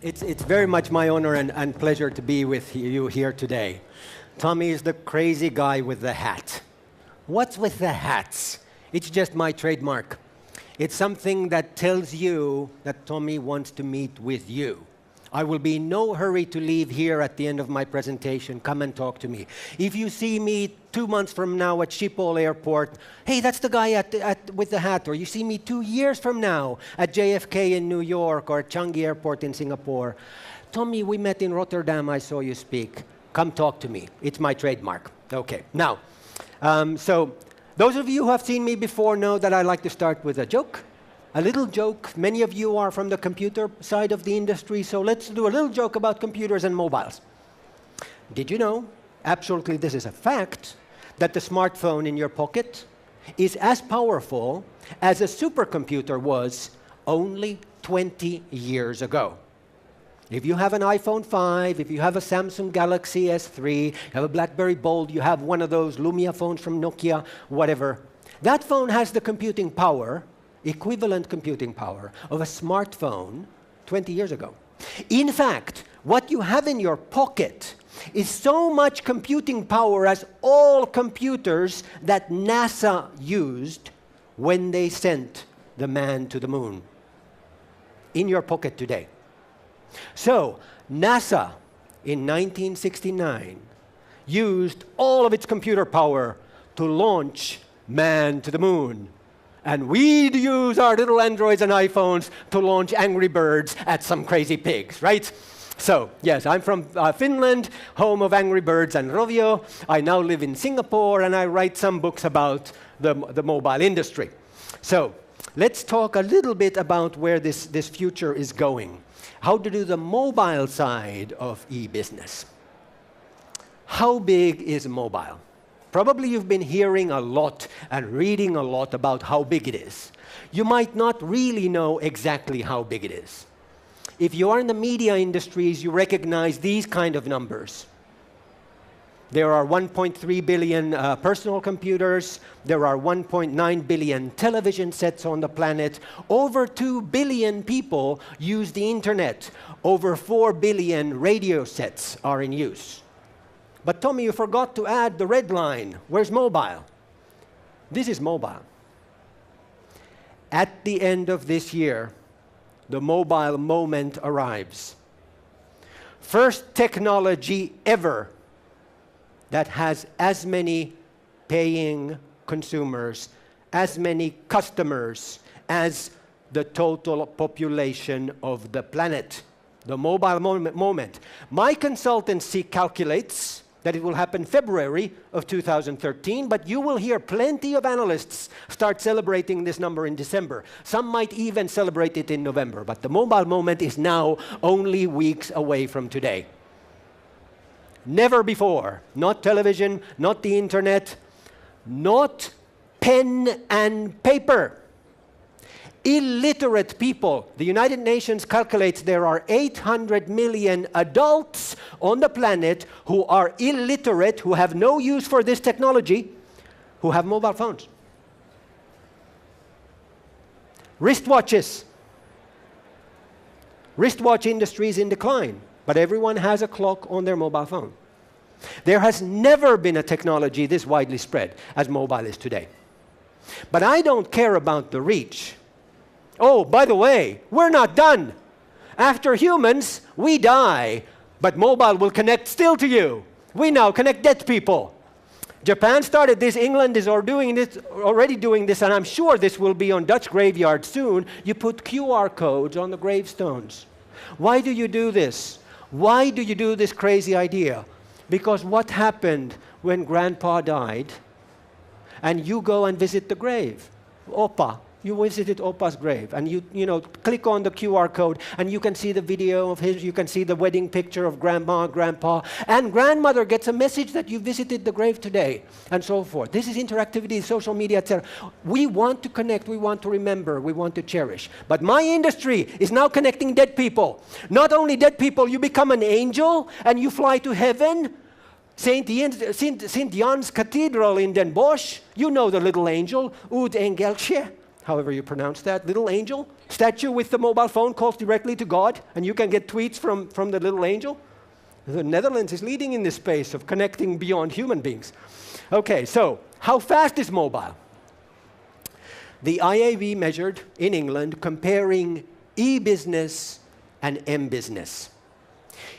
It's very much my honor and pleasure to be with you here today. Tommy is the crazy guy with the hat. What's with the hats? It's just my trademark. It's something that tells you that Tommy wants to meet with you. I will be in no hurry to leave here at the end of my presentation. Come and talk to me. If you see me 2 months from now at Schiphol Airport, hey, that's the guy with the hat. Or you see me 2 years from now at JFK in New York or at Changi Airport in Singapore. Tommy, we met in Rotterdam. I saw you speak. Come talk to me. It's my trademark. Okay. Now, so those of you who have seen me before know that I like to start with a joke. A little joke. Many of you are from the computer side of the industry, so let's do a little joke about computers and mobiles. Did you know, absolutely this is a fact, that the smartphone in your pocket is as powerful as a supercomputer was only 20 years ago? If you have an iPhone 5, if you have a Samsung Galaxy S3, you have a BlackBerry Bold, you have one of those Lumia phones from Nokia, whatever, that phone has the computing power, equivalent computing power, of a smartphone 20 years ago. In fact, what you have in your pocket is so much computing power as all computers that NASA used when they sent the man to the moon. In your pocket today. So, NASA, in 1969, used all of its computer power to launch man to the moon. And we'd use our little Androids and iPhones to launch Angry Birds at some crazy pigs, right? So, yes, I'm from Finland, home of Angry Birds and Rovio. I now live in Singapore, and I write some books about the mobile industry. So, let's talk a little bit about where this future is going. How to do the mobile side of e-business. How big is mobile? Probably you've been hearing a lot and reading a lot about how big it is. You might not really know exactly how big it is. If you are in the media industries, you recognize these kind of numbers. There are 1.3 billion personal computers. There are 1.9 billion television sets on the planet. Over 2 billion people use the internet. Over 4 billion radio sets are in use. But Tommy, you forgot to add the red line. Where's mobile? This is mobile. At the end of this year, the mobile moment arrives. First technology ever that has as many paying consumers, as many customers as the total population of the planet. The mobile moment. My consultancy calculates that it will happen February of 2013, but you will hear plenty of analysts start celebrating this number in December. Some might even celebrate it in November, but the mobile moment is now only weeks away from today. Never before, not television, not the internet, not pen and paper. Illiterate people. The United Nations calculates there are 800 million adults on the planet who are illiterate, who have no use for this technology, who have mobile phones. Wristwatches. Wristwatch industry is in decline, but everyone has a clock on their mobile phone. There has never been a technology this widely spread as mobile is today. But I don't care about the reach. Oh, by the way, we're not done. After humans, we die, but mobile will connect still to you. We now connect dead people. Japan started this, England is already doing this, and I'm sure this will be on Dutch graveyards soon. You put QR codes on the gravestones. Why do you do this? Why do you do this crazy idea? Because what happened when Grandpa died and you go and visit the grave? Oppa. You visited Oppa's grave, and you click on the QR code, and you can see the video of his, you can see the wedding picture of Grandma, Grandpa, and grandmother gets a message that you visited the grave today, and so forth. This is interactivity, social media, etc. We want to connect, we want to remember, we want to cherish. But my industry is now connecting dead people. Not only dead people, you become an angel, and you fly to heaven. St. Jan's Cathedral in Den Bosch, you know the little angel, Ud Engeltje. however you pronounce that, little angel statue with the mobile phone calls directly to God, and you can get tweets from the little angel. The Netherlands is leading in this space of connecting beyond human beings. Okay, so how fast is mobile? The IAB measured in England comparing e-business and m-business.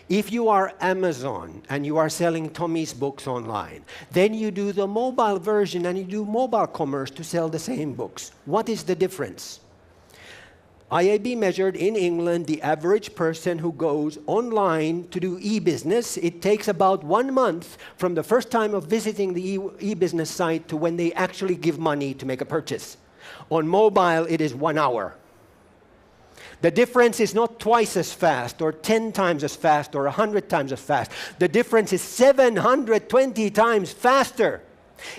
If you are Amazon and you are selling Tommy's books online, then you do the mobile version and you do mobile commerce to sell the same books. What is the difference? IAB measured in England the average person who goes online to do e-business. It takes about 1 month from the first time of visiting the e-business site to when they actually give money to make a purchase. On mobile, it is 1 hour. The difference is not twice as fast, or 10 times as fast, or 100 times as fast. The difference is 720 times faster.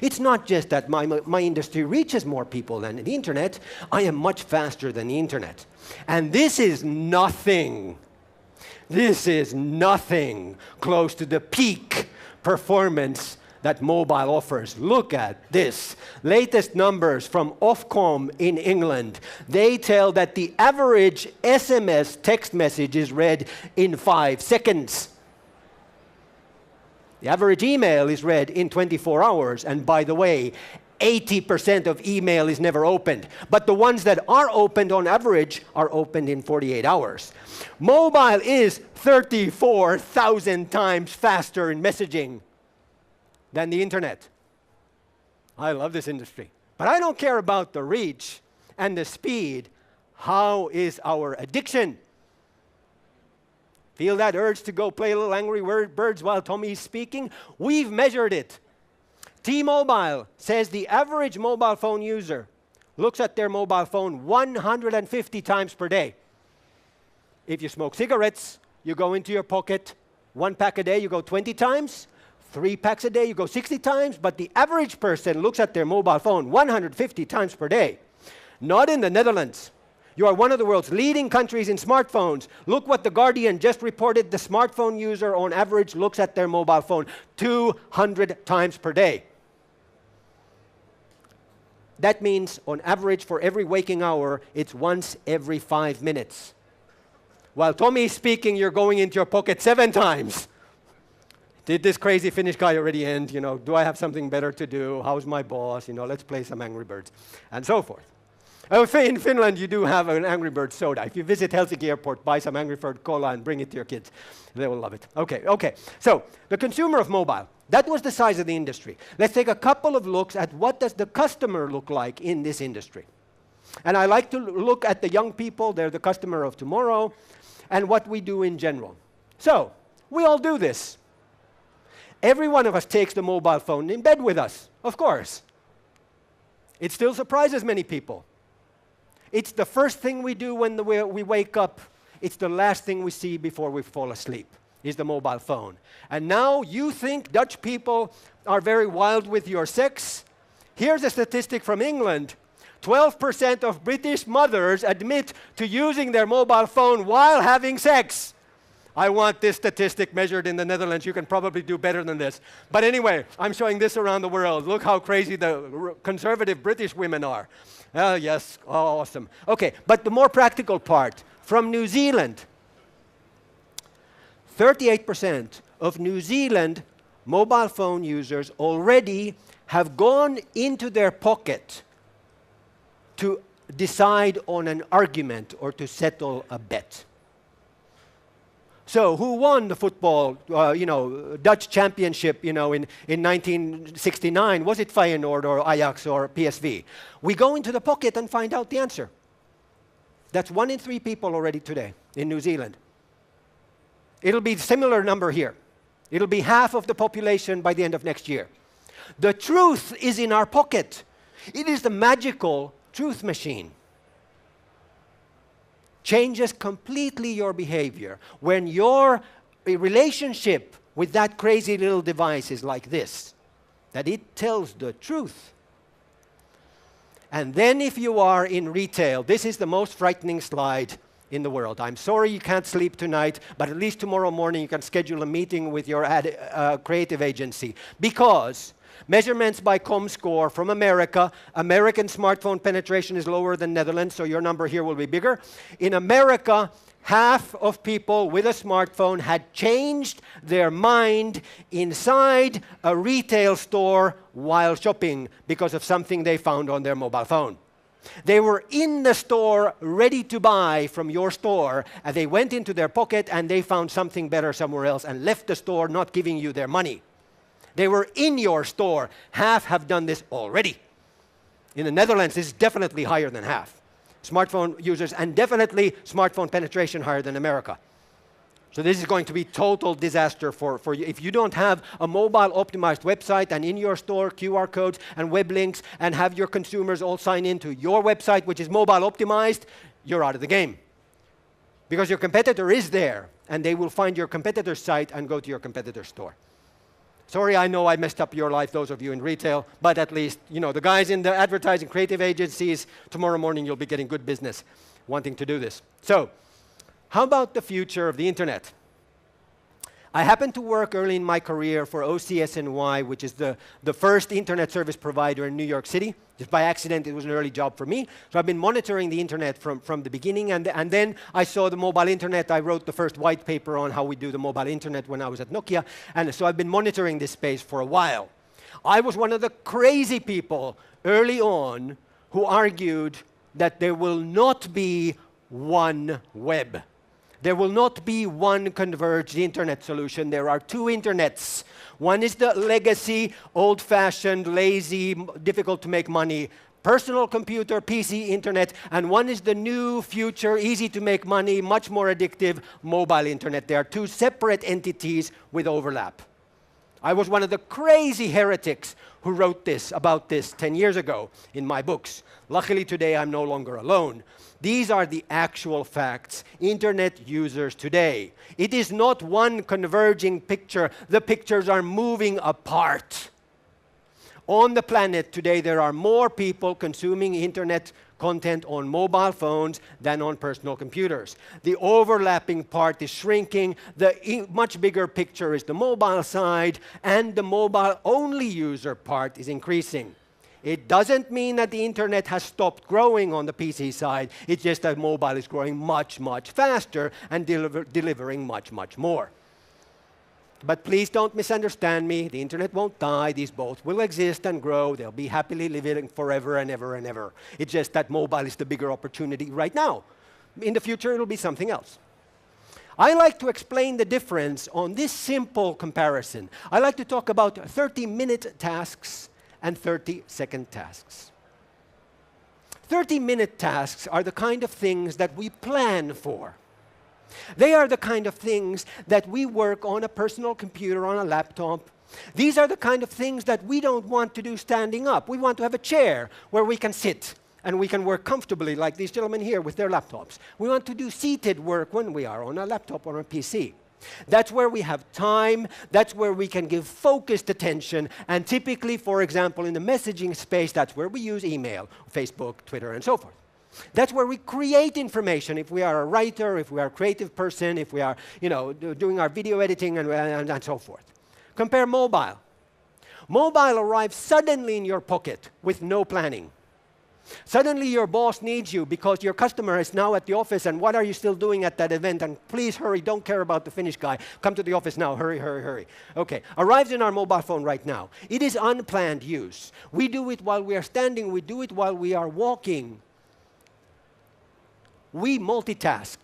It's not just that my industry reaches more people than the internet. I am much faster than the internet. And this is nothing. This is nothing close to the peak performance that mobile offers. Look at this. Latest numbers from Ofcom in England. They tell that the average SMS text message is read in 5 seconds. The average email is read in 24 hours. And by the way, 80% of email is never opened. But the ones that are opened on average are opened in 48 hours. Mobile is 34,000 times faster in messaging than the internet. I love this industry. But I don't care about the reach and the speed. How is our addiction? Feel that urge to go play little Angry Birds while Tommy's speaking? We've measured it. T-Mobile says the average mobile phone user looks at their mobile phone 150 times per day. If you smoke cigarettes, you go into your pocket 1 pack a day, you go 20 times. 3 packs a day, you go 60 times. But the average person looks at their mobile phone 150 times per day. Not in the Netherlands. You are one of the world's leading countries in smartphones. Look what The Guardian just reported. The smartphone user on average looks at their mobile phone 200 times per day. That means on average for every waking hour, it's once every 5 minutes. While Tommy is speaking, you're going into your pocket 7 times. Did this crazy Finnish guy already end? You know, do I have something better to do? How's my boss? You know, let's play some Angry Birds, and so forth. In Finland, you do have an Angry Bird soda. If you visit Helsinki Airport, buy some Angry Bird cola and bring it to your kids. They will love it. Okay. So the consumer of mobile, that was the size of the industry. Let's take a couple of looks at what does the customer look like in this industry. And I like to look at the young people. They're the customer of tomorrow, and what we do in general. So we all do this. Every one of us takes the mobile phone in bed with us, of course. It still surprises many people. It's the first thing we do when we wake up. It's the last thing we see before we fall asleep, is the mobile phone. And now you think Dutch people are very wild with your sex? Here's a statistic from England. 12% of British mothers admit to using their mobile phone while having sex. I want this statistic measured in the Netherlands. You can probably do better than this. But anyway, I'm showing this around the world. Look how crazy the conservative British women are. Yes, awesome. Okay, but the more practical part, from New Zealand, 38% of New Zealand mobile phone users already have gone into their pocket to decide on an argument or to settle a bet. So who won the football, Dutch championship, in 1969? Was it Feyenoord or Ajax or PSV? We go into the pocket and find out the answer. That's 1 in 3 people already today in New Zealand. It'll be a similar number here. It'll be half of the population by the end of next year. The truth is in our pocket. It is the magical truth machine. Changes completely your behavior when your relationship with that crazy little device is like this, that it tells the truth. And then if you are in retail, this is the most frightening slide in the world. I'm sorry you can't sleep tonight, but at least tomorrow morning you can schedule a meeting with your creative agency. Because measurements by Comscore from America, American smartphone penetration is lower than Netherlands, so your number here will be bigger. In America, half of people with a smartphone had changed their mind inside a retail store while shopping because of something they found on their mobile phone. They were in the store ready to buy from your store, and they went into their pocket and they found something better somewhere else and left the store not giving you their money. They were in your store. Half have done this already. In the Netherlands, this is definitely higher than half. Smartphone users, and definitely smartphone penetration higher than America. So this is going to be total disaster for you. If you don't have a mobile optimized website and in your store QR codes and web links and have your consumers all sign into your website, which is mobile optimized, you're out of the game. Because your competitor is there, and they will find your competitor's site and go to your competitor's store. Sorry, I know I messed up your life, those of you in retail, but at least, you know, the guys in the advertising creative agencies, tomorrow morning you'll be getting good business wanting to do this. So, how about the future of the internet? I happened to work early in my career for OCSNY, which is the first internet service provider in New York City. Just by accident, it was an early job for me. So I've been monitoring the internet from the beginning, and then I saw the mobile internet. I wrote the first white paper on how we do the mobile internet when I was at Nokia, and so I've been monitoring this space for a while. I was one of the crazy people early on who argued that there will not be one web. There will not be one converged internet solution. There are two internets. One is the legacy, old-fashioned, lazy, difficult to make money, personal computer, PC internet, and one is the new, future, easy to make money, much more addictive, mobile internet. They are two separate entities with overlap. I was one of the crazy heretics who wrote about this 10 years ago in my books. Luckily today I'm no longer alone. These are the actual facts. Internet users today. It is not one converging picture. The pictures are moving apart. On the planet today, there are more people consuming internet content on mobile phones than on personal computers. The overlapping part is shrinking. The much bigger picture is the mobile side, and the mobile-only user part is increasing. It doesn't mean that the internet has stopped growing on the PC side. It's just that mobile is growing much, much faster and delivering much, much more. But please don't misunderstand me. The internet won't die. These both will exist and grow. They'll be happily living forever and ever and ever. It's just that mobile is the bigger opportunity right now. In the future, it'll be something else. I like to explain the difference on this simple comparison. I like to talk about 30-minute tasks and 30-second tasks. 30-minute tasks are the kind of things that we plan for. They are the kind of things that we work on a personal computer, on a laptop. These are the kind of things that we don't want to do standing up. We want to have a chair where we can sit and we can work comfortably like these gentlemen here with their laptops. We want to do seated work when we are on a laptop or a PC. That's where we have time, that's where we can give focused attention, and typically, for example, in the messaging space, that's where we use email, Facebook, Twitter, and so forth. That's where we create information if we are a writer, if we are a creative person, if we are, doing our video editing and so forth. Compare mobile. Mobile arrives suddenly in your pocket with no planning. Suddenly your boss needs you because your customer is now at the office, and what are you still doing at that event? And please hurry, don't care about the Finnish guy. Come to the office now, hurry, hurry, hurry. Okay, arrives in our mobile phone right now. It is unplanned use. We do it while we are standing, we do it while we are walking. We multitask.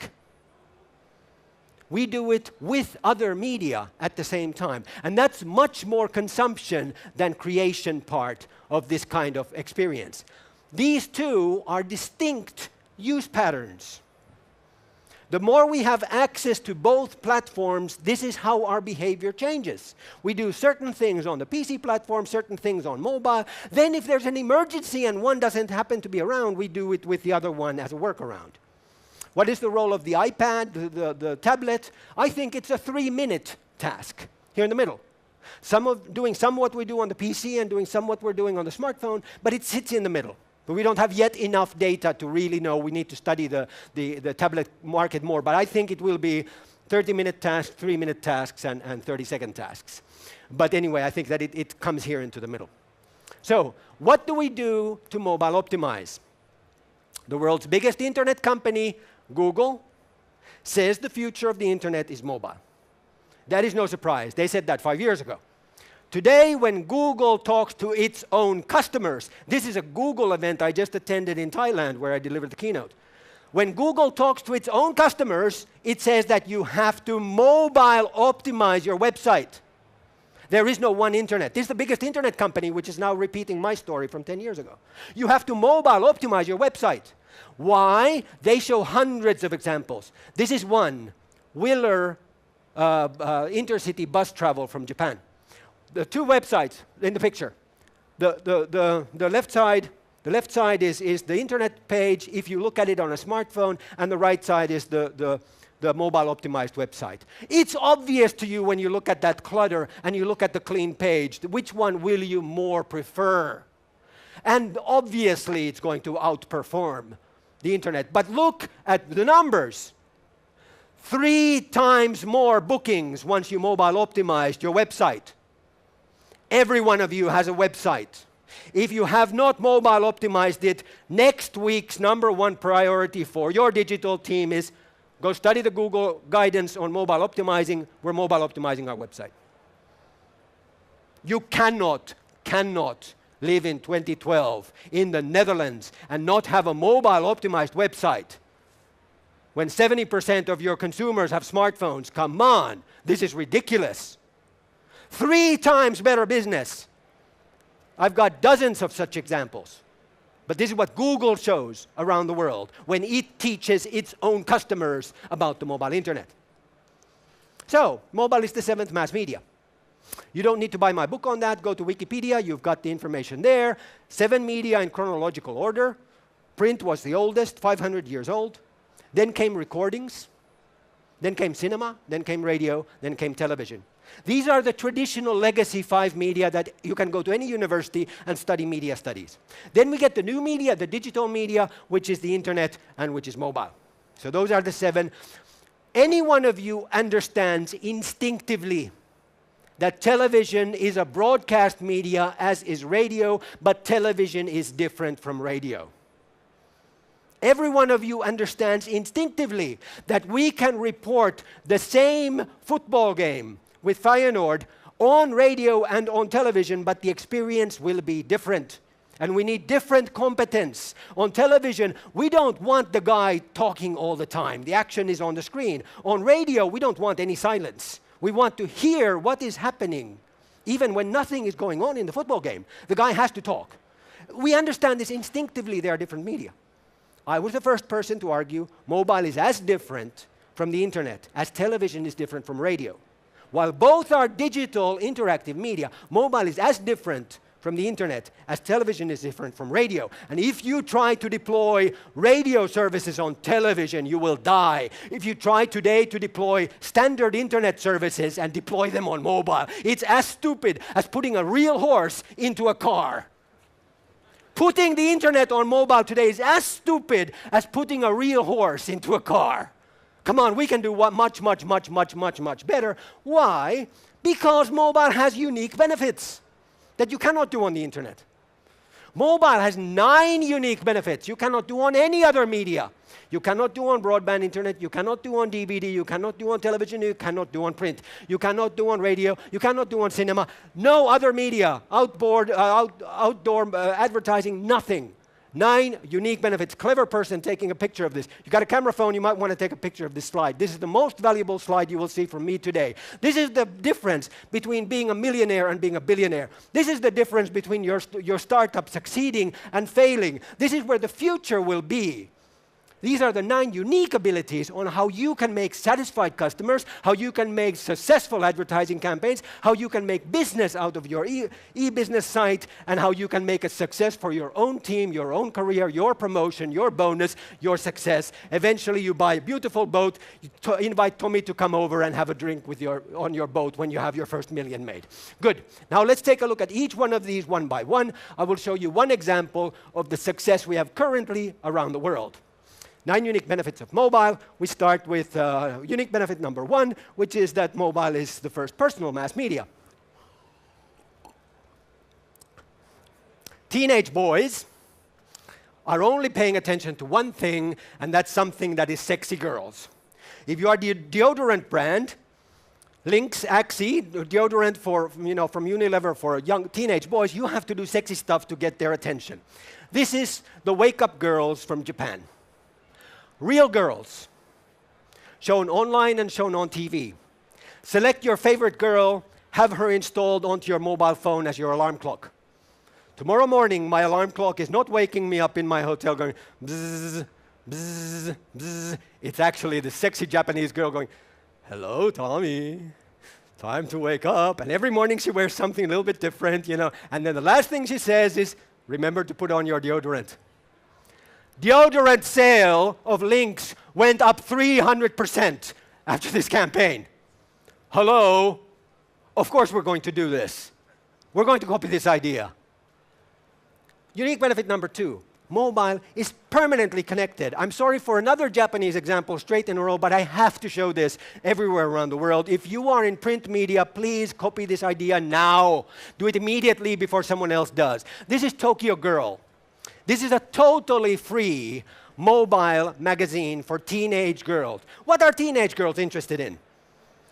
We do it with other media at the same time. And that's much more consumption than creation part of this kind of experience. These two are distinct use patterns. The more we have access to both platforms, this is how our behavior changes. We do certain things on the PC platform, certain things on mobile. Then if there's an emergency and one doesn't happen to be around, we do it with the other one as a workaround. What is the role of the iPad, the tablet? I think it's a 3-minute task here in the middle. Doing some what we do on the PC and doing some what we're doing on the smartphone, but it sits in the middle. But we don't have yet enough data to really know. We need to study the tablet market more. But I think it will be 30-minute tasks, 3-minute tasks, and 30-second tasks. But anyway, I think that it comes here into the middle. So what do we do to mobile optimize? The world's biggest internet company, Google, says the future of the internet is mobile. That is no surprise. They said that 5 years ago. Today, when Google talks to its own customers, this is a Google event I just attended in Thailand where I delivered the keynote. When Google talks to its own customers, it says that you have to mobile optimize your website. There is no one internet. This is the biggest internet company, which is now repeating my story from 10 years ago. You have to mobile optimize your website. Why? They show hundreds of examples. This is one, Wheeler intercity bus travel from Japan. The two websites in the picture. The left side is the internet page if you look at it on a smartphone, and the right side is the mobile optimized website. It's obvious to you when you look at that clutter and you look at the clean page, which one will you more prefer? And obviously it's going to outperform the internet. But look at the numbers. 3 times more bookings once you mobile optimized your website. Every one of you has a website. If you have not mobile optimized it, next week's #1 priority for your digital team is go study the Google guidance on mobile optimizing. We're mobile optimizing our website. You cannot live in 2012 in the Netherlands and not have a mobile optimized website when 70% of your consumers have smartphones. Come on, this is ridiculous. 3 times better business. I've got dozens of such examples. But this is what Google shows around the world when it teaches its own customers about the mobile internet. So, mobile is the 7th mass media. You don't need to buy my book on that. Go to Wikipedia. You've got the information there. 7 media in chronological order. Print was the oldest, 500 years old. Then came recordings. Then came cinema. Then came radio. Then came television. These are the traditional legacy 5 media that you can go to any university and study media studies. Then we get the new media, the digital media, which is the internet and which is mobile. So those are the 7. Any one of you understands instinctively that television is a broadcast media, as is radio, but television is different from radio. Every one of you understands instinctively that we can report the same football game with Feyenoord on radio and on television, but the experience will be different. And we need different competence. On television, we don't want the guy talking all the time. The action is on the screen. On radio, we don't want any silence. We want to hear what is happening. Even when nothing is going on in the football game, the guy has to talk. We understand this instinctively. They are different media. I was the first person to argue mobile is as different from the internet as television is different from radio. While both are digital, interactive media, mobile is as different from the internet as television is different from radio. And if you try to deploy radio services on television, you will die. If you try today to deploy standard internet services and deploy them on mobile, it's as stupid as putting a real horse into a car. Putting the internet on mobile today is as stupid as putting a real horse into a car. Come on, we can do much better. Why? Because mobile has unique benefits that you cannot do on the internet. Mobile has 9 unique benefits you cannot do on any other media. You cannot do on broadband internet, you cannot do on DVD, you cannot do on television, you cannot do on print, you cannot do on radio, you cannot do on cinema. No other media, outdoor advertising, nothing. 9 unique benefits. Clever person taking a picture of this. You got a camera phone, you might want to take a picture of this slide. This is the most valuable slide you will see from me today. This is the difference between being a millionaire and being a billionaire. This is the difference between your startup succeeding and failing. This is where the future will be. These are the 9 unique abilities on how you can make satisfied customers, how you can make successful advertising campaigns, how you can make business out of your e-business site, and how you can make a success for your own team, your own career, your promotion, your bonus, your success. Eventually, you buy a beautiful boat, you invite Tommy to come over and have a drink with on your boat when you have your first million made. Good. Now let's take a look at each one of these one by one. I will show you one example of the success we have currently around the world. 9 unique benefits of mobile. We start with unique benefit number 1, which is that mobile is the first personal mass media. Teenage boys are only paying attention to one thing, and that's something that is sexy girls. If you are the deodorant brand, Lynx Axie, deodorant for, from Unilever for young teenage boys, you have to do sexy stuff to get their attention. This is the Wake Up Girls from Japan. Real girls, shown online and shown on TV. Select your favorite girl, have her installed onto your mobile phone as your alarm clock. Tomorrow morning, my alarm clock is not waking me up in my hotel going bzzz, bzzz, bzzz. It's actually the sexy Japanese girl going, hello, Tommy, time to wake up. And every morning she wears something a little bit different, And then the last thing she says is, remember to put on your deodorant. Deodorant sale of Lynx went up 300% after this campaign. Hello? Of course we're going to do this. We're going to copy this idea. Unique benefit number 2. Mobile is permanently connected. I'm sorry for another Japanese example straight in a row, but I have to show this everywhere around the world. If you are in print media, please copy this idea now. Do it immediately before someone else does. This is Tokyo Girl. This is a totally free mobile magazine for teenage girls. What are teenage girls interested in?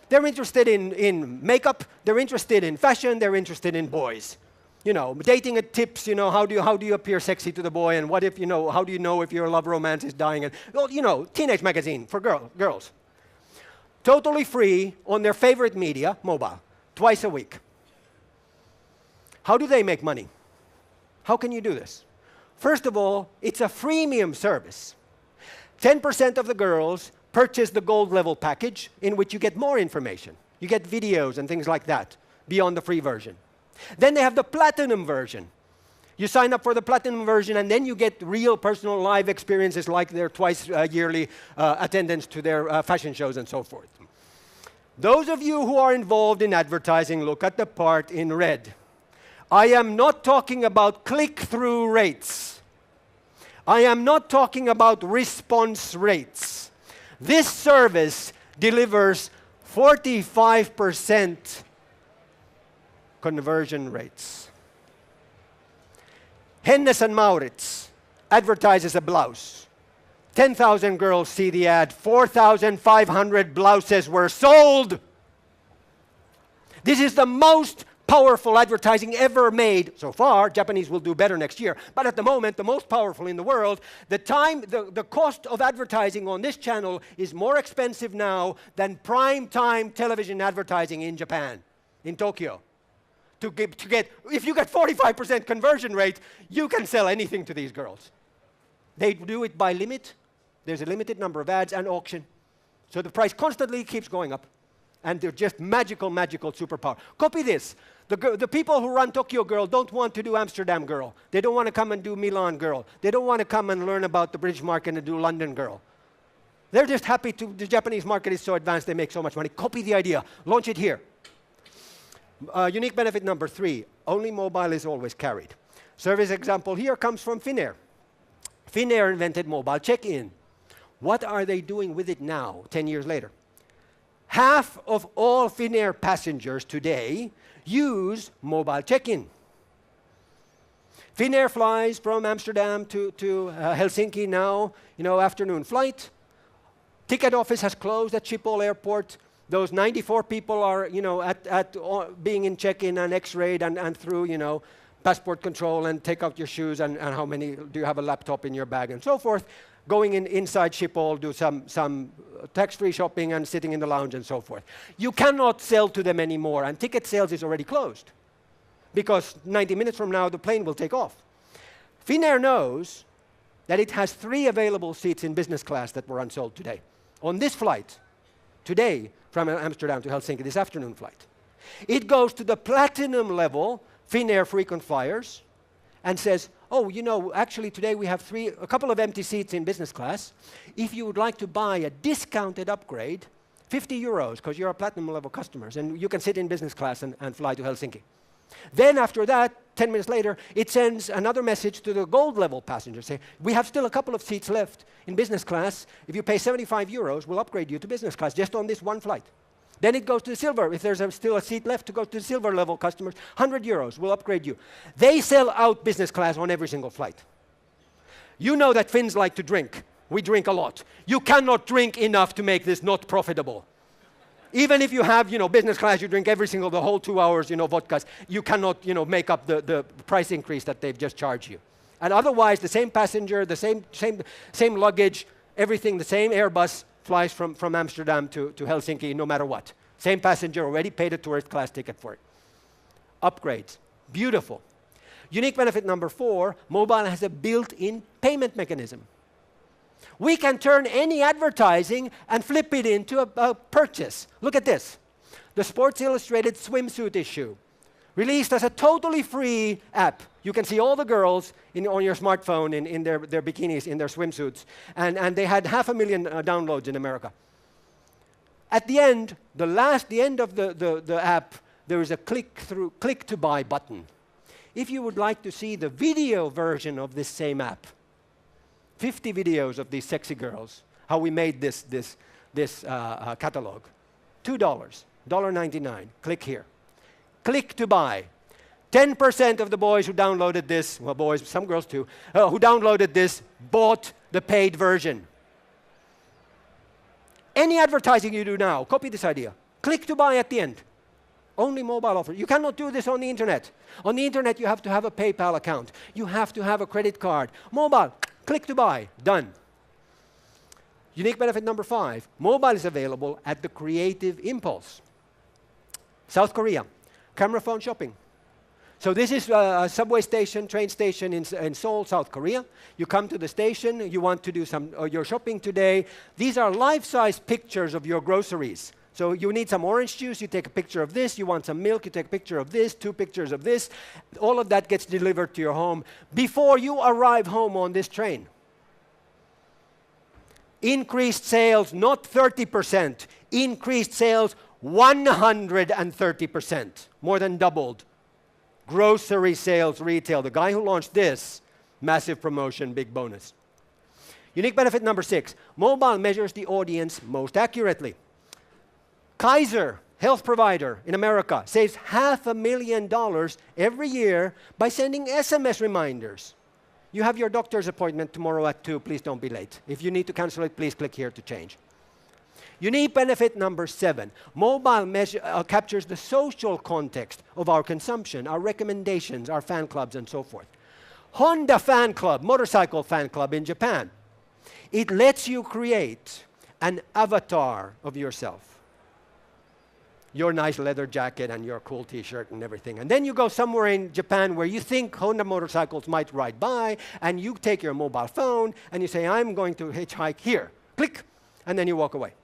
They're interested in makeup, they're interested in fashion, they're interested in boys. Dating tips, how do you appear sexy to the boy, and what if, how do you know if your love romance is dying? And, well, teenage magazine for girls. Totally free on their favorite media, mobile, twice a week. How do they make money? How can you do this? First of all, it's a freemium service. 10% of the girls purchase the gold level package, in which you get more information. You get videos and things like that beyond the free version. Then they have the platinum version. You sign up for the platinum version, and then you get real personal live experiences like their twice yearly attendance to their fashion shows and so forth. Those of you who are involved in advertising, look at the part in red. I am not talking about click-through rates. I am not talking about response rates. This service delivers 45% conversion rates. Hennes and Mauritz advertises a blouse. 10,000 girls see the ad. 4,500 blouses were sold. This is the most powerful advertising ever made so far. Japanese will do better next year. But at the moment, the most powerful in the world. The cost of advertising on this channel is more expensive now than prime time television advertising in Japan, in Tokyo. If you get 45% conversion rate, you can sell anything to these girls. They do it by limit. There's a limited number of ads and auction. So the price constantly keeps going up. And they're just magical, magical superpower. Copy this. The people who run Tokyo Girl don't want to do Amsterdam Girl. They don't want to come and do Milan Girl. They don't want to come and learn about the British market and do London Girl. They're just happy the Japanese market is so advanced, they make so much money. Copy the idea. Launch it here. Unique benefit number 3. Only mobile is always carried. Service example here comes from Finnair. Finnair invented mobile check-in. What are they doing with it now, 10 years later? Half of all Finnair passengers today use mobile check-in. Finnair flies from Amsterdam to Helsinki now, afternoon flight. Ticket office has closed at Schiphol Airport. Those 94 people are, being in check-in and x-rayed and through, passport control and take out your shoes and how many do you have a laptop in your bag and so forth. Going inside Schiphol, do some tax-free shopping and sitting in the lounge and so forth. You cannot sell to them anymore, and ticket sales is already closed because 90 minutes from now the plane will take off. Finnair knows that it has 3 available seats in business class that were unsold today. On this flight, today, from Amsterdam to Helsinki, this afternoon flight. It goes to the platinum level Finnair frequent flyers and says, oh, you know, actually today we have a couple of empty seats in business class. If you would like to buy a discounted upgrade, 50 euros, because you're a platinum level customers, and you can sit in business class and fly to Helsinki. Then after that, 10 minutes later, it sends another message to the gold level passengers saying, we have still a couple of seats left in business class. If you pay 75 euros, we'll upgrade you to business class just on this one flight. Then it goes to the silver. If there's still a seat left to go to the silver level customers, 100 euros, we'll upgrade you. They sell out business class on every single flight. You know that Finns like to drink. We drink a lot. You cannot drink enough to make this not profitable. Even if you have, business class, you drink the whole 2 hours, vodkas, you cannot, make up the price increase that they've just charged you. And otherwise, the same passenger, the same luggage, everything, the same Airbus flies from Amsterdam to Helsinki no matter what. Same passenger already paid a tourist class ticket for it. Upgrades, beautiful. Unique benefit number 4, mobile has a built-in payment mechanism. We can turn any advertising and flip it into a purchase. Look at this. The Sports Illustrated swimsuit issue, released as a totally free app. You can see all the girls on your smartphone in their bikinis, in their swimsuits. And they had 500,000 downloads in America. At the end, the end of the app, there is a click to buy button. If you would like to see the video version of this same app, 50 videos of these sexy girls, how we made this catalog. $2, $1.99. Click here. Click to buy. 10% of the boys who downloaded this, well, boys, some girls too, who downloaded this, bought the paid version. Any advertising you do now, copy this idea. Click to buy at the end. Only mobile offer. You cannot do this on the internet. On the internet, you have to have a PayPal account. You have to have a credit card. Mobile. Click to buy, done. Unique benefit number 5, mobile is available at the Creative Impulse. South Korea, camera phone shopping. So this is a subway station, train station in Seoul, South Korea. You come to the station, you want to do your shopping today. These are life-size pictures of your groceries. So you need some orange juice, you take a picture of this. You want some milk, you take a picture of this, 2 pictures of this. All of that gets delivered to your home before you arrive home on this train. Increased sales, not 30%. Increased sales, 130%. More than doubled. Grocery sales retail. The guy who launched this, massive promotion, big bonus. Unique benefit number 6. Mobile measures the audience most accurately. Kaiser, health provider in America, saves $500,000 every year by sending SMS reminders. You have your doctor's appointment tomorrow at 2. Please don't be late. If you need to cancel it, please click here to change. Unique benefit number 7. Mobile captures the social context of our consumption, our recommendations, our fan clubs, and so forth. Honda fan club, motorcycle fan club in Japan. It lets you create an avatar of yourself. Your nice leather jacket and your cool t-shirt and everything. And then you go somewhere in Japan where you think Honda motorcycles might ride by, and you take your mobile phone and you say, I'm going to hitchhike here. Click, and then you walk away.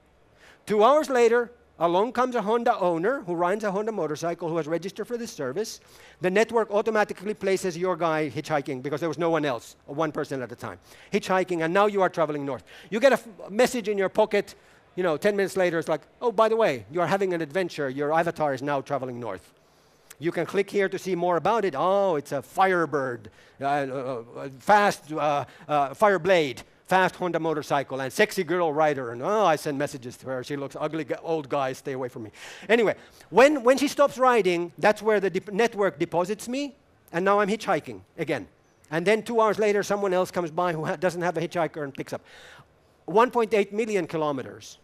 2 hours later, along comes a Honda owner who rides a Honda motorcycle who has registered for this service. The network automatically places your guy hitchhiking because there was no one else, or one person at a time, hitchhiking, and now you are traveling north. You get a message in your pocket. 10 minutes later, it's like, oh, by the way, you're having an adventure. Your avatar is now traveling north. You can click here to see more about it. Oh, it's a Firebird, fast Fireblade, fast Honda motorcycle, and sexy girl rider. And I send messages to her. She looks ugly, old guy, stay away from me. Anyway, when she stops riding, that's where the network deposits me, and now I'm hitchhiking again. And then 2 hours later, someone else comes by who doesn't have a hitchhiker and picks up. 1.8 million kilometers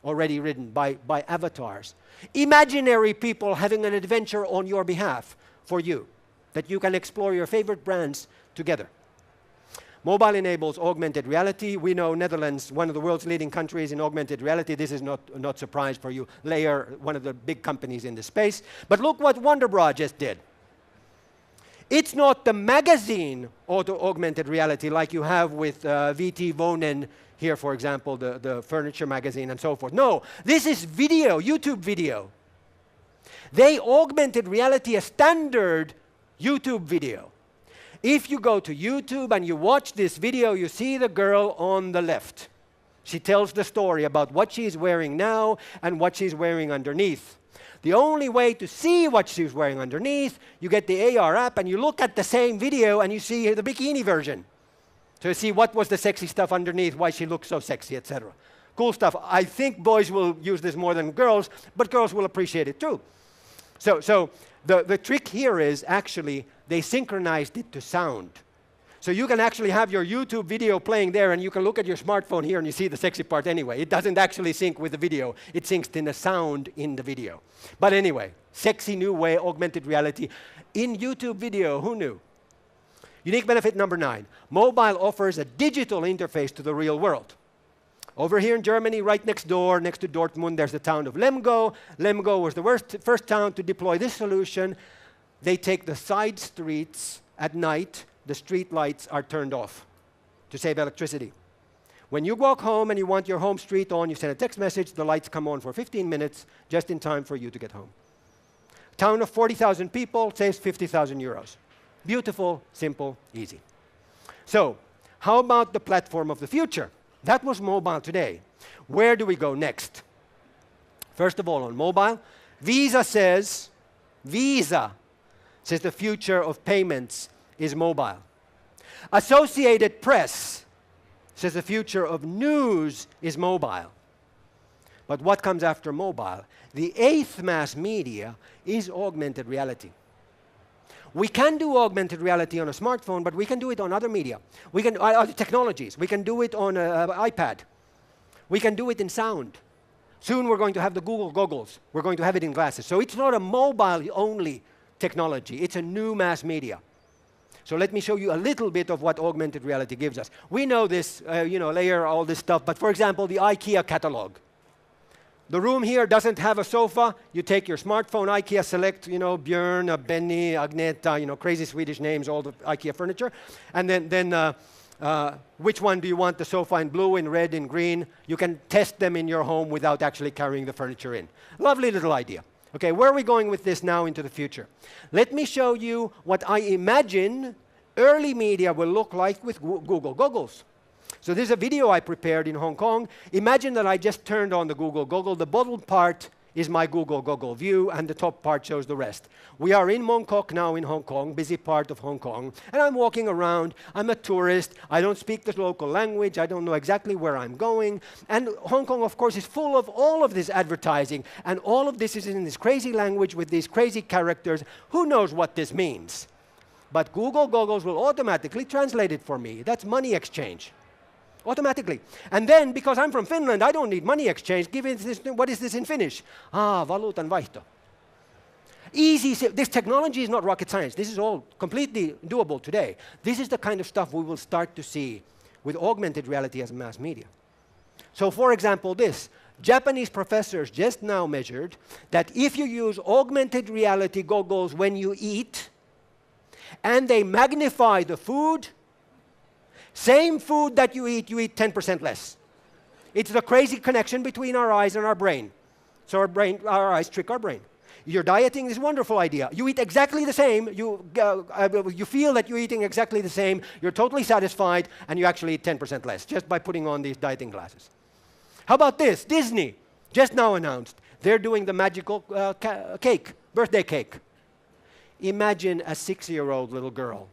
already ridden by avatars. Imaginary people having an adventure on your behalf for you, that you can explore your favorite brands together. Mobile enables augmented reality. We know Netherlands, one of the world's leading countries in augmented reality. This is not surprise for you. Layer, one of the big companies in the space. But look what Wonderbra just did. It's not the magazine augmented reality like you have with VT Vonen here, for example, the furniture magazine and so forth. No, this is video, YouTube video. They augmented reality a standard YouTube video. If you go to YouTube and you watch this video, you see the girl on the left. She tells the story about what she's wearing now and what she's wearing underneath. The only way to see what she's wearing underneath, you get the AR app and you look at the same video and you see the bikini version. So you see what was the sexy stuff underneath, why she looks so sexy, etc. Cool stuff. I think boys will use this more than girls, but girls will appreciate it too. So the trick here is actually they synchronized it to sound. So you can actually have your YouTube video playing there and you can look at your smartphone here and you see the sexy part anyway. It doesn't actually sync with the video. It syncs in the sound in the video. But anyway, sexy new way, augmented reality. In YouTube video, who knew? Unique benefit number 9. Mobile offers a digital interface to the real world. Over here in Germany, right next door, next to Dortmund, there's the town of Lemgo. Lemgo was the first town to deploy this solution. They take the side streets at night. The street lights are turned off to save electricity. When you walk home and you want your home street on, you send a text message, the lights come on for 15 minutes, just in time for you to get home. Town of 40,000 people saves 50,000 euros. Beautiful, simple, easy. So, how about the platform of the future? That was mobile today. Where do we go next? First of all, on mobile, Visa says the future of payments is mobile. Associated Press says the future of news is mobile. But what comes after mobile? The 8th mass media is augmented reality. We can do augmented reality on a smartphone, but we can do it on other media. We can other technologies. We can do it on an iPad. We can do it in sound. Soon we're going to have the Google goggles. We're going to have it in glasses. So it's not a mobile-only technology. It's a new mass media. So let me show you a little bit of what augmented reality gives us. We know this, layer, all this stuff, but for example, the IKEA catalog. The room here doesn't have a sofa. You take your smartphone, IKEA select, Björn, Benny, Agneta, crazy Swedish names, all the IKEA furniture. And then which one do you want, the sofa in blue, in red, in green? You can test them in your home without actually carrying the furniture in. Lovely little idea. Okay, where are we going with this now into the future? Let me show you what I imagine early media will look like with Google goggles. So this is a video I prepared in Hong Kong. Imagine that I just turned on the Google Goggle. The bottom part is my Google Goggle view, and the top part shows the rest. We are in Mong Kok now in Hong Kong, busy part of Hong Kong, and I'm walking around. I'm a tourist. I don't speak the local language. I don't know exactly where I'm going. And Hong Kong, of course, is full of all of this advertising, and all of this is in this crazy language with these crazy characters. Who knows what this means? But Google Goggles will automatically translate it for me. That's money exchange. Automatically. And then, because I'm from Finland, I don't need money exchange. Give it this, what is this in Finnish? Valuutan vaihto. Easy. This technology is not rocket science. This is all completely doable today. This is the kind of stuff we will start to see with augmented reality as a mass media. So for example, this. Japanese professors just now measured that if you use augmented reality goggles when you eat, and they magnify the food, same food that you eat 10% less. It's the crazy connection between our eyes and our brain. So our eyes trick our brain. You're dieting is a wonderful idea. You eat exactly the same, you feel that you're eating exactly the same, you're totally satisfied, and you actually eat 10% less just by putting on these dieting glasses. How about this? Disney just now announced they're doing the magical cake, birthday cake. Imagine a 6-year-old little girl.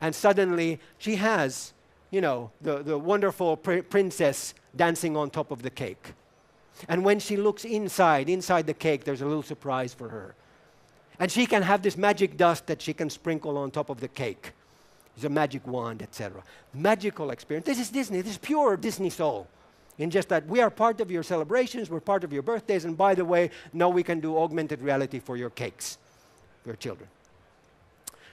And suddenly, she has, the wonderful princess dancing on top of the cake. And when she looks inside the cake, there's a little surprise for her. And she can have this magic dust that she can sprinkle on top of the cake. It's a magic wand, etc. Magical experience. This is Disney. This is pure Disney soul. In just that we are part of your celebrations, we're part of your birthdays, and by the way, now we can do augmented reality for your cakes, for your children.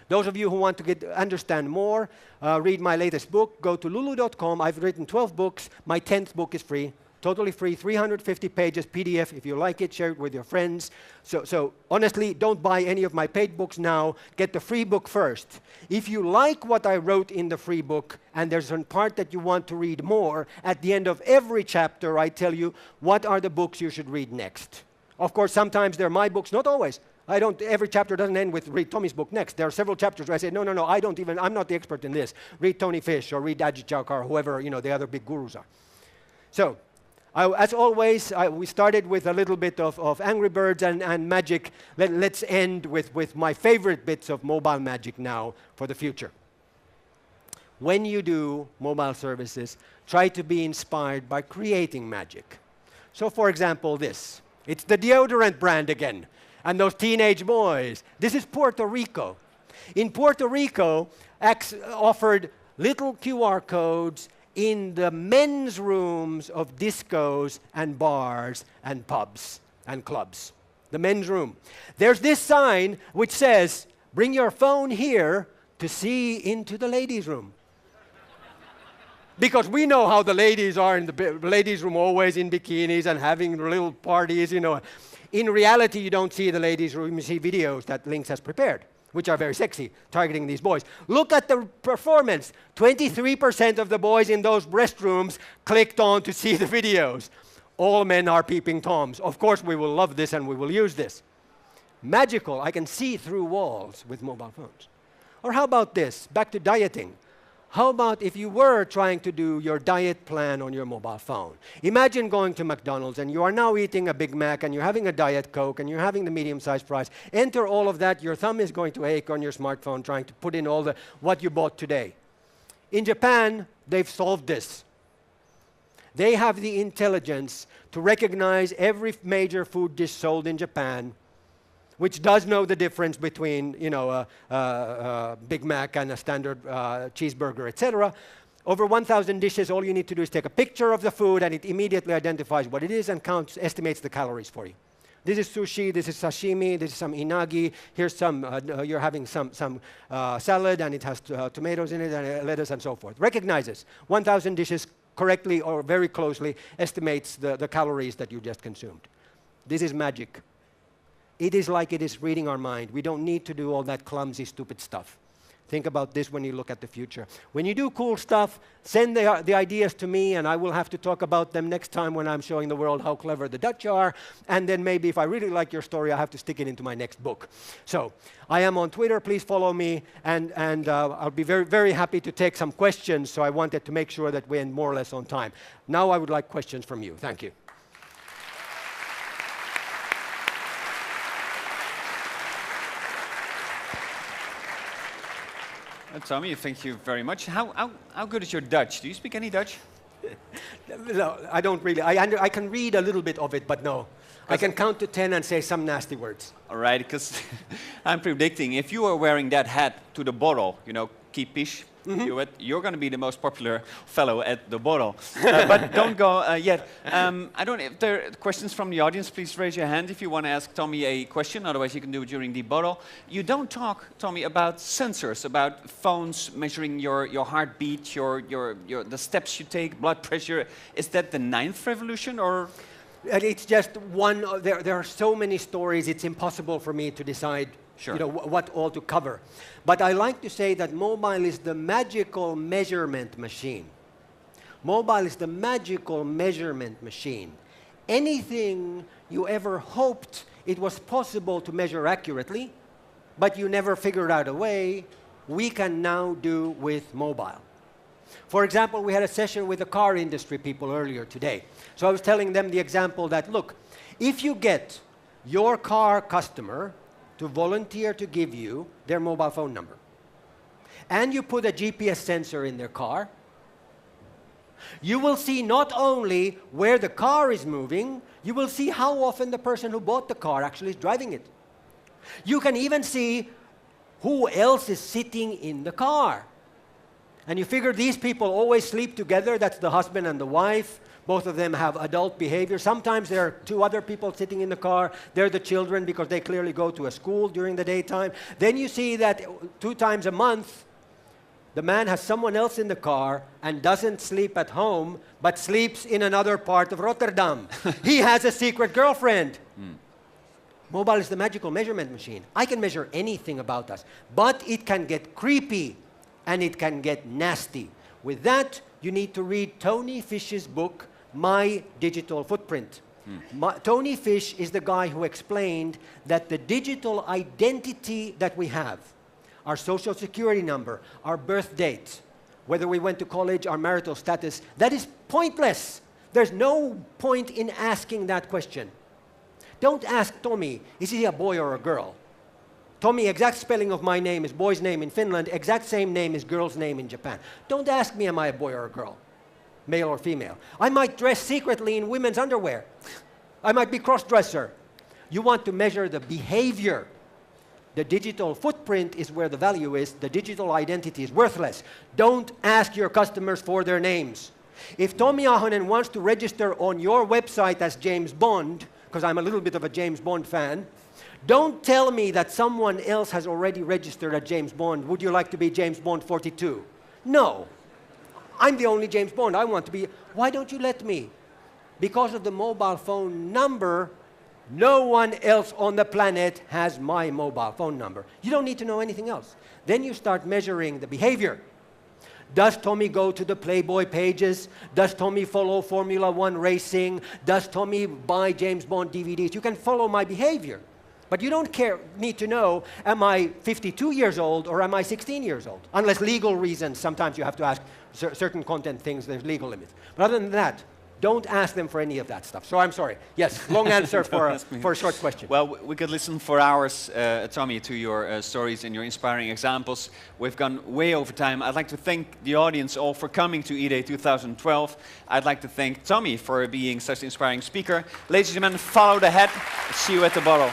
Those of you who want to understand more, read my latest book, go to lulu.com. I've written 12 books. My 10th book is free. totally free, 350 pages PDF. If you like it, share it with your friends. So honestly, don't buy any of my paid books now. Get the free book first. If you like what I wrote in the free book, and there's a part that you want to read more, at the end of every chapter, I tell you what are the books you should read next. Of course, sometimes they're my books, not always. Every chapter doesn't end with read Tommy's book next. There are several chapters where I say, no, I'm not the expert in this. Read Tony Fish or read Ajit Chowkar or whoever, the other big gurus are. So, as always, we started with a little bit of Angry Birds and magic. Let's end with my favorite bits of mobile magic now for the future. When you do mobile services, try to be inspired by creating magic. So, for example, this. It's the deodorant brand again. And those teenage boys. This is Puerto Rico. In Puerto Rico, Axe offered little QR codes in the men's rooms of discos and bars and pubs and clubs. The men's room. There's this sign which says, bring your phone here to see into the ladies' room. Because we know how the ladies are in the ladies' room, always in bikinis and having little parties, In reality, you don't see the ladies' room, you see videos that Lynx has prepared, which are very sexy, targeting these boys. Look at the performance. 23% of the boys in those restrooms clicked on to see the videos. All men are peeping Toms. Of course, we will love this and we will use this. Magical, I can see through walls with mobile phones. Or how about this, back to dieting. How about if you were trying to do your diet plan on your mobile phone? Imagine going to McDonald's and you are now eating a Big Mac and you're having a Diet Coke and you're having the medium-sized fries. Enter all of that, your thumb is going to ache on your smartphone trying to put in all what you bought today. In Japan, they've solved this. They have the intelligence to recognize every major food dish sold in Japan, which does know the difference between, a Big Mac and a standard cheeseburger, etc. Over 1,000 dishes, all you need to do is take a picture of the food, and it immediately identifies what it is and estimates the calories for you. This is sushi, this is sashimi, this is some inagi, here's some, you're having some salad, and it has tomatoes in it, and lettuce, and so forth. Recognizes 1,000 dishes correctly or very closely, estimates the calories that you just consumed. This is magic. It is like it is reading our mind. We don't need to do all that clumsy, stupid stuff. Think about this when you look at the future. When you do cool stuff, send the ideas to me, and I will have to talk about them next time when I'm showing the world how clever the Dutch are. And then maybe if I really like your story, I have to stick it into my next book. So I am on Twitter. Please follow me. And I'll be very, very happy to take some questions. So I wanted to make sure that we end more or less on time. Now I would like questions from you. Thank you. Tommy, thank you very much. How good is your Dutch? Do you speak any Dutch? No, I don't really. I can read a little bit of it, but no. I can count to 10 and say some nasty words. All right, because I'm predicting if you are wearing that hat to the bottle, keep fish, you're going to be the most popular fellow at the bottle. But don't go yet. I don't. If there are questions from the audience, please raise your hand if you want to ask Tommy a question. Otherwise, you can do it during the bottle. You don't talk, Tommy, about sensors, about phones measuring your heartbeat, the steps you take, blood pressure. Is that the 9th revolution, or? And it's just one. There are so many stories. It's impossible for me to decide. Sure. What all to cover. But I like to say that mobile is the magical measurement machine. Mobile is the magical measurement machine. Anything you ever hoped it was possible to measure accurately, but you never figured out a way, we can now do with mobile. For example, we had a session with the car industry people earlier today. So I was telling them the example that, look, if you get your car customer to volunteer to give you their mobile phone number, and you put a GPS sensor in their car, you will see not only where the car is moving, you will see how often the person who bought the car actually is driving it. You can even see who else is sitting in the car. And you figure these people always sleep together, that's the husband and the wife. Both of them have adult behavior. Sometimes there are 2 other people sitting in the car. They're the children because they clearly go to a school during the daytime. Then you see that 2 times a month, The man has someone else in the car and doesn't sleep at home, but sleeps in another part of Rotterdam. He has a secret girlfriend. Mobile is the magical measurement machine. I can measure anything about us, but it can get creepy and it can get nasty. With that, you need to read Tony Fish's book, My Digital Footprint. Tony Fish is the guy who explained that the digital identity that we have, our social security number, our birth date, whether we went to college, our marital status, that is pointless. There's no point in asking that question. Don't ask Tommy, is he a boy or a girl? Tommy, exact spelling of my name is boy's name in Finland, exact same name is girl's name in Japan. Don't ask me, am I a boy or a girl? Male or female. I might dress secretly in women's underwear. I might be cross-dresser. You want to measure the behavior. The digital footprint is where the value is. The digital identity is worthless. Don't ask your customers for their names. If Tommy Ahonen wants to register on your website as James Bond, because I'm a little bit of a James Bond fan, don't tell me that someone else has already registered as James Bond. Would you like to be James Bond 42? No. I'm the only James Bond. I want to be. Why don't you let me? Because of the mobile phone number, no one else on the planet has my mobile phone number. You don't need to know anything else. Then you start measuring the behavior. Does Tommy go to the Playboy pages? Does Tommy follow Formula One racing? Does Tommy buy James Bond DVDs? You can follow my behavior. But you don't need to know, am I 52 years old or am I 16 years old? Unless legal reasons, sometimes you have to ask certain content things, there's legal limits. But other than that, don't ask them for any of that stuff. So I'm sorry. Yes, long answer for a short question. Well, we could listen for hours, Tommy, to your stories and your inspiring examples. We've gone way over time. I'd like to thank the audience all for coming to eDay 2012. I'd like to thank Tommy for being such an inspiring speaker. Ladies and gentlemen, follow the hat. See you at the bottle.